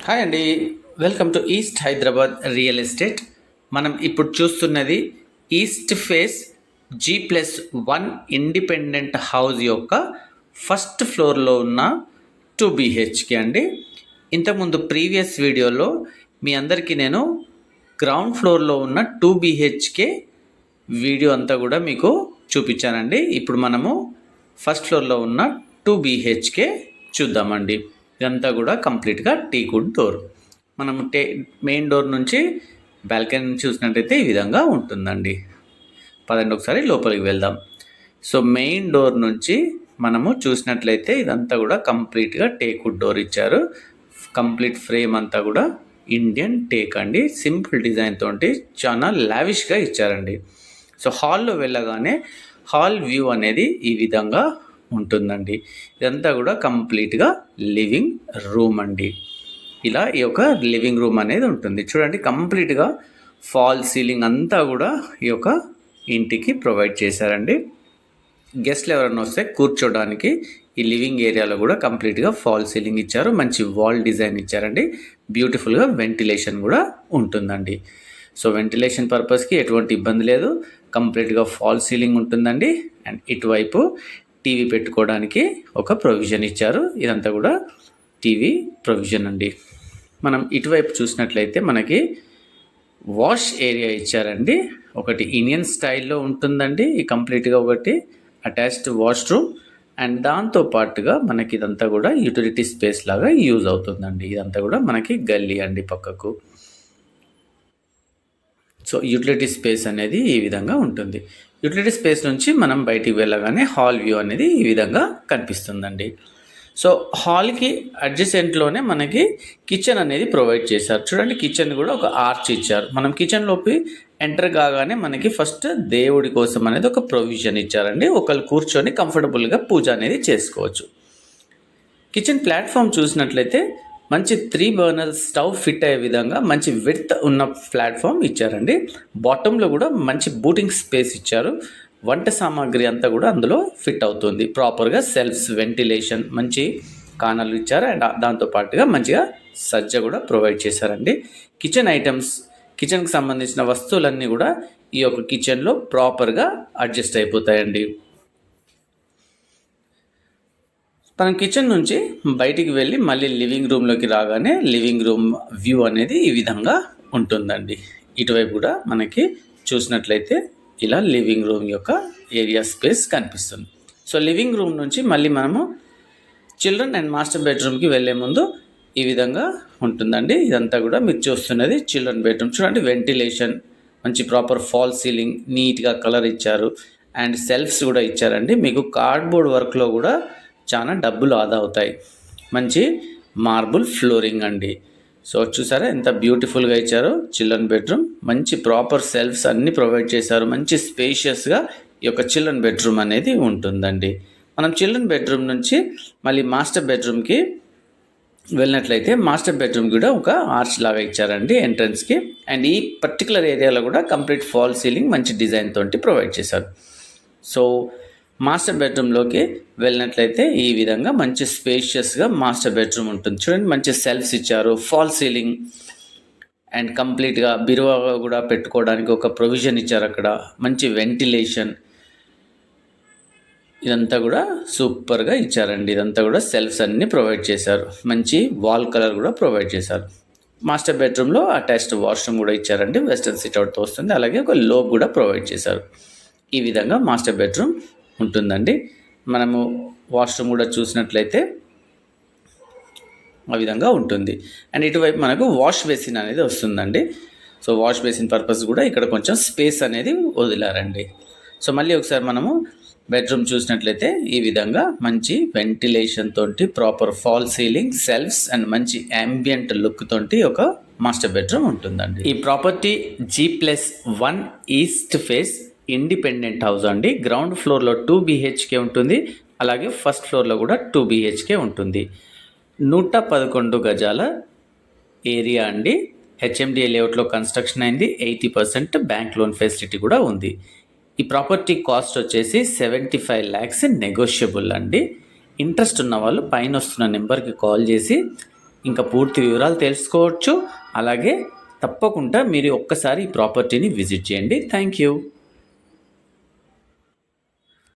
Hi అండి. Welcome to east Hyderabad real estate. మనం ఇప్పుడు చూస్తున్నది east face G+1 independent house యొక్క ఫస్ట్ ఫ్లోర్లో ఉన్న 2 BHK అండి. ఇంతకుముందు ప్రీవియస్ వీడియోలో మీ అందరికీ నేను గ్రౌండ్ ఫ్లోర్లో ఉన్న 2 BHK వీడియో అంతా కూడా మీకు చూపించానండి. ఇప్పుడు మనము ఫస్ట్ ఫ్లోర్లో ఉన్న 2 BHK చూద్దామండి. ఇదంతా కూడా కంప్లీట్గా టీకుడ్ డోర్. మనం మెయిన్ డోర్ నుంచి బాల్కనీ చూసినట్టయితే ఈ విధంగా ఉంటుందండి. పదండి ఒకసారి లోపలికి వెళ్దాం. సో మెయిన్ డోర్ నుంచి మనము చూసినట్లయితే ఇదంతా కూడా కంప్లీట్గా టేకుడ్ డోర్ ఇచ్చారు. కంప్లీట్ ఫ్రేమ్ అంతా కూడా ఇండియన్ టేక్ అండి. సింపుల్ డిజైన్ తోటి చాలా లావిష్గా ఇచ్చారండి. సో హాల్లో వెళ్ళగానే హాల్ వ్యూ అనేది ఈ విధంగా ఉంటుందండి. ఇదంతా కూడా కంప్లీట్గా లివింగ్ రూమ్ అండి. ఇలా ఈ యొక్క లివింగ్ రూమ్ అనేది ఉంటుంది. చూడండి, కంప్లీట్గా ఫాల్ సీలింగ్ అంతా కూడా ఈ యొక్క ఇంటికి ప్రొవైడ్ చేశారండి. గెస్ట్లు ఎవరైనా వస్తే కూర్చోడానికి ఈ లివింగ్ ఏరియాలో కూడా కంప్లీట్గా ఫాల్ సీలింగ్ ఇచ్చారు. మంచి వాల్ డిజైన్ ఇచ్చారండి. బ్యూటిఫుల్గా వెంటిలేషన్ కూడా ఉంటుందండి. సో వెంటిలేషన్ పర్పస్కి ఎటువంటి ఇబ్బంది లేదు. కంప్లీట్గా ఫాల్ సీలింగ్ ఉంటుందండి. అండ్ ఇటువైపు టీవీ పెట్టుకోవడానికి ఒక ప్రొవిజన్ ఇచ్చారు. ఇదంతా కూడా టీవీ ప్రొవిజన్ అండి. మనం ఇటువైపు చూసినట్లయితే మనకి వాష్ ఏరియా ఇచ్చారండి. ఒకటి ఇండియన్ స్టైల్లో ఉంటుందండి. ఈ కంప్లీట్గా ఒకటి అటాచ్డ్ వాష్రూమ్ అండ్ దాంతో పాటుగా మనకి ఇదంతా కూడా యూటిలిటీ స్పేస్ లాగా యూజ్ అవుతుందండి. ఇదంతా కూడా మనకి గల్లీ అండి పక్కకు. సో యూటిలిటీ స్పేస్ అనేది ఈ విధంగా ఉంటుంది. యూటిలిటీ స్పేస్ నుంచి మనం బయటికి వెళ్ళగానే హాల్ వ్యూ అనేది ఈ విధంగా కనిపిస్తుందండి. సో హాల్కి అడ్జసెంట్లోనే మనకి కిచెన్ అనేది ప్రొవైడ్ చేశారు. చూడండి, కిచెన్ కూడా ఒక ఆర్చ్ ఇచ్చారు. మనం కిచెన్లోకి ఎంటర్ కాగానే మనకి ఫస్ట్ దేవుడి కోసం అనేది ఒక ప్రొవిజన్ ఇచ్చారండి. ఒకళ్ళు కూర్చొని కంఫర్టబుల్గా పూజ అనేది చేసుకోవచ్చు. కిచెన్ ప్లాట్ఫామ్ చూసినట్లయితే మంచి 3 బర్నర్ స్టవ్ ఫిట్ అయ్యే విధంగా మంచి విడ్త్ ఉన్న ప్లాట్ఫామ్ ఇచ్చారండి. బాటంలో కూడా మంచి బూటింగ్ స్పేస్ ఇచ్చారు. వంట సామాగ్రి అంతా కూడా అందులో ఫిట్ అవుతుంది. ప్రాపర్గా సెల్ఫ్స్, వెంటిలేషన్, మంచి కానలు ఇచ్చారు. అండ్ దాంతోపాటుగా మంచిగా సజ్జ కూడా ప్రొవైడ్ చేశారండి. కిచెన్ ఐటమ్స్, కిచెన్కి సంబంధించిన వస్తువులన్నీ కూడా ఈ యొక్క కిచెన్లో ప్రాపర్గా అడ్జస్ట్ అయిపోతాయండి. మనం కిచెన్ నుంచి బయటికి వెళ్ళి మళ్ళీ లివింగ్ రూమ్లోకి రాగానే లివింగ్ రూమ్ వ్యూ అనేది ఈ విధంగా ఉంటుందండి. ఇటువైపు కూడా మనకి చూసినట్లయితే ఇలా లివింగ్ రూమ్ యొక్క ఏరియా స్పేస్ కనిపిస్తుంది. సో లివింగ్ రూమ్ నుంచి మళ్ళీ మనము చిల్డ్రన్ అండ్ మాస్టర్ బెడ్రూమ్కి వెళ్ళే ముందు ఈ విధంగా ఉంటుందండి. ఇదంతా కూడా మీరు చూస్తున్నది చిల్డ్రన్ బెడ్రూమ్. చూడండి, వెంటిలేషన్, మంచి ప్రాపర్ ఫాల్ సీలింగ్, నీట్గా కలర్ ఇచ్చారు. అండ్ సెల్ఫ్స్ కూడా ఇచ్చారండి. మీకు కార్డ్బోర్డ్ వర్క్లో కూడా చాలా డబ్బులు ఆదా అవుతాయి. మంచి మార్బుల్ ఫ్లోరింగ్ అండి. సో చూసారా ఎంత బ్యూటిఫుల్గా ఇచ్చారో చిల్డ్రన్ బెడ్రూమ్. మంచి ప్రాపర్ సెల్ఫ్స్ అన్నీ ప్రొవైడ్ చేశారు. మంచి స్పేషియస్గా ఈ యొక్క చిల్డ్రన్ బెడ్రూమ్ అనేది ఉంటుందండి. మనం చిల్డ్రన్ బెడ్రూమ్ నుంచి మళ్ళీ మాస్టర్ బెడ్రూమ్కి వెళ్ళినట్లయితే మాస్టర్ బెడ్రూమ్ కూడా ఒక ఆర్చ్ లాగా ఇచ్చారండి ఎంట్రన్స్కి. అండ్ ఈ పర్టికులర్ ఏరియాలో కూడా కంప్లీట్ ఫాల్ సీలింగ్ మంచి డిజైన్ తోటి ప్రొవైడ్ చేశారు. సో మాస్టర్ బెడ్రూమ్లోకి వెళ్ళినట్లయితే ఈ విధంగా మంచి స్పేషియస్గా మాస్టర్ బెడ్రూమ్ ఉంటుంది. చూడండి, మంచి సెల్ఫ్స్ ఇచ్చారు, ఫాల్ సీలింగ్ అండ్ కంప్లీట్గా బిరువా కూడా పెట్టుకోవడానికి ఒక ప్రొవిజన్ ఇచ్చారు. అక్కడ మంచి వెంటిలేషన్, ఇదంతా కూడా సూపర్గా ఇచ్చారండి. ఇదంతా కూడా సెల్ఫ్స్ అన్నీ ప్రొవైడ్ చేశారు. మంచి వాల్ కలర్ కూడా ప్రొవైడ్ చేశారు. మాస్టర్ బెడ్రూమ్లో అటాచ్డ్ వాష్రూమ్ కూడా ఇచ్చారండి. వెస్టర్న్ సిట్అవుట్తో వస్తుంది. అలాగే ఒక లోబ్ కూడా ప్రొవైడ్ చేశారు. ఈ విధంగా మాస్టర్ బెడ్రూమ్ ఉంటుందండి. మనము వాష్రూమ్ కూడా చూసినట్లయితే ఆ విధంగా ఉంటుంది. అండ్ ఇటువైపు మనకు వాష్ బేసిన్ అనేది వస్తుందండి. సో వాష్ బేసిన్ పర్పస్ కూడా ఇక్కడ కొంచెం స్పేస్ అనేది వదిలారండి. సో మళ్ళీ ఒకసారి మనము బెడ్రూమ్ చూసినట్లయితే ఈ విధంగా మంచి వెంటిలేషన్ తోటి proper fall ceiling, shelves and మంచి యాంబియంట్ లుక్ తోటి ఒక మాస్టర్ బెడ్రూమ్ ఉంటుందండి. ఈ property G+1 east face independent house అండి. గ్రౌండ్ ఫ్లోర్లో 2 BHK ఉంటుంది. అలాగే ఫస్ట్ ఫ్లోర్లో కూడా 2 BHK ఉంటుంది. 111 గజాల ఏరియా అండి. HMDA లేఅవుట్లో కన్స్ట్రక్షన్ అయింది. 80% బ్యాంక్ లోన్ ఫెసిలిటీ కూడా ఉంది. ఈ ప్రాపర్టీ కాస్ట్ వచ్చేసి 75 lakhs నెగోషియబుల్ అండి. ఇంట్రెస్ట్ ఉన్న వాళ్ళు పైన వస్తున్న నెంబర్కి కాల్ చేసి ఇంకా పూర్తి వివరాలు తెలుసుకోవచ్చు. అలాగే తప్పకుండా మీరు ఒక్కసారి ఈ ప్రాపర్టీని విజిట్ చేయండి. Thank you.